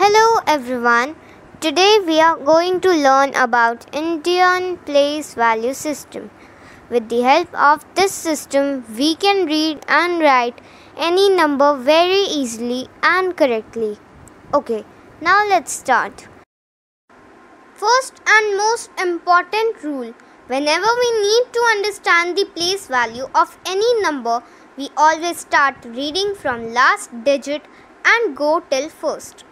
Hello everyone. Today we are going to learn about Indian place value system. With the help of this system, we can read and write any number very easily and correctly. Okay, now let's start. First and most important rule, whenever we need to understand the place value of any number, we always start reading from last digit and go till first.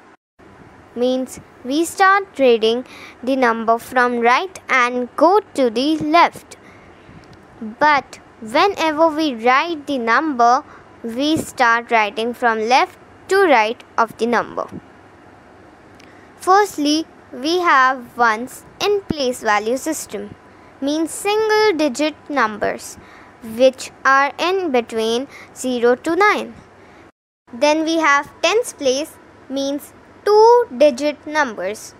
Means we start reading the number from right and go to the left. But whenever we write the number, we start writing from left to right of the number. Firstly, we have ones in place value system, means single digit numbers which are in between 0 to 9. Then we have tens place, means 2-digit numbers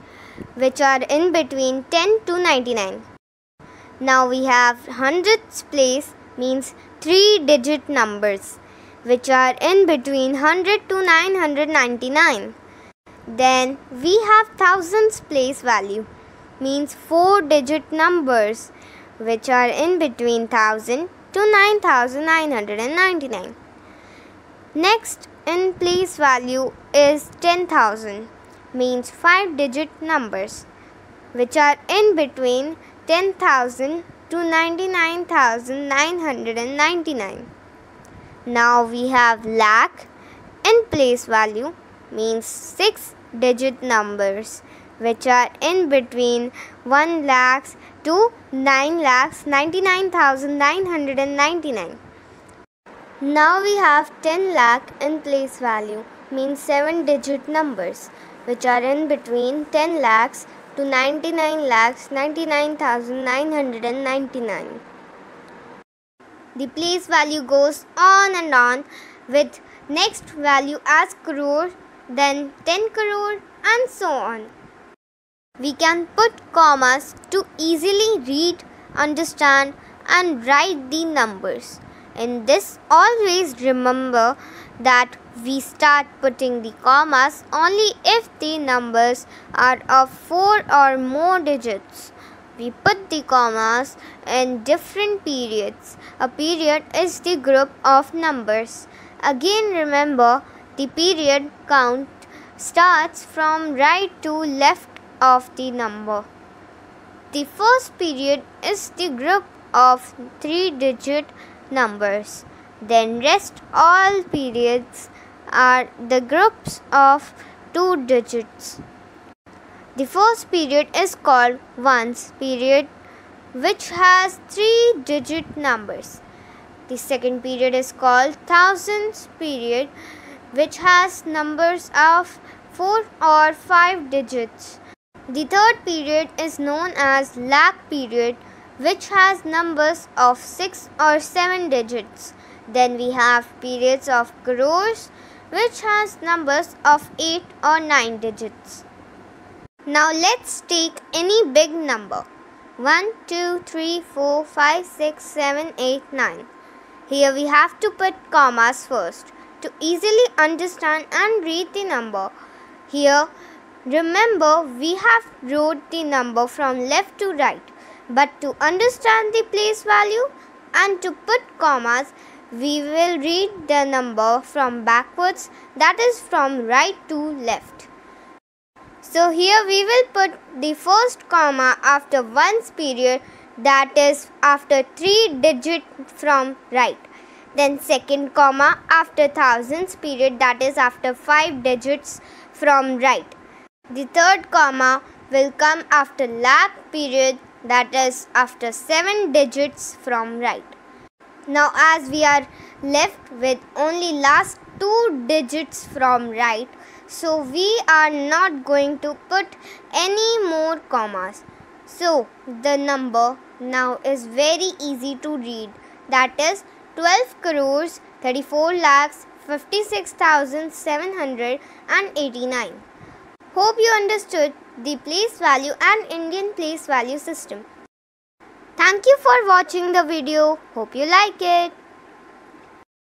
which are in between 10 to 99. Now we have hundreds place, means 3-digit numbers which are in between 100 to 999. Then we have thousands place value, means 4-digit numbers which are in between 1000 to 9999. Next in place value is 10,000, means 5-digit numbers which are in between 10,000 to 99,999. Now we have lakh in place value, means 6-digit numbers which are in between 1 lakhs to 9,99,999. Now we have 10 lakh in place value, means 7-digit numbers which are in between 10 lakhs to 99 lakhs 99,999. The place value goes on and on with next value as crore, then 10 crore and so on. We can put commas to easily read, understand and write the numbers. In this, always remember that we start putting the commas only if the numbers are of 4 or more digits. We put the commas in different periods. A period is the group of numbers. Again, remember the period count starts from right to left of the number. The first period is the group of 3-digit numbers. Then rest all periods are the groups of 2 digits. The first period is called ones period which has 3-digit numbers. The second period is called thousands period which has numbers of 4 or 5 digits. The third period is known as lakh period which has numbers of 6 or 7 digits. Then we have periods of crores which has numbers of 8 or 9 digits. Now let's take any big number 1, 2, 3, 4, 5, 6, 7, 8, 9. Here we have to put commas first to easily understand and read the number. Here remember we have wrote the number from left to right. But to understand the place value and to put commas, we will read the number from backwards, that is from right to left. So here we will put the first comma after ones period, that is after 3-digit from right. Then second comma after thousands period, that is after 5 digits from right. The third comma will come after lakh period, that is after 7 digits from right. Now as we are left with only last 2 digits from right, so we are not going to put any more commas. So the number now is very easy to read, that is 12 crores 34 lakhs 56,789. Hope you understood the place value and Indian place value system. Thank you for watching the video. Hope you like it.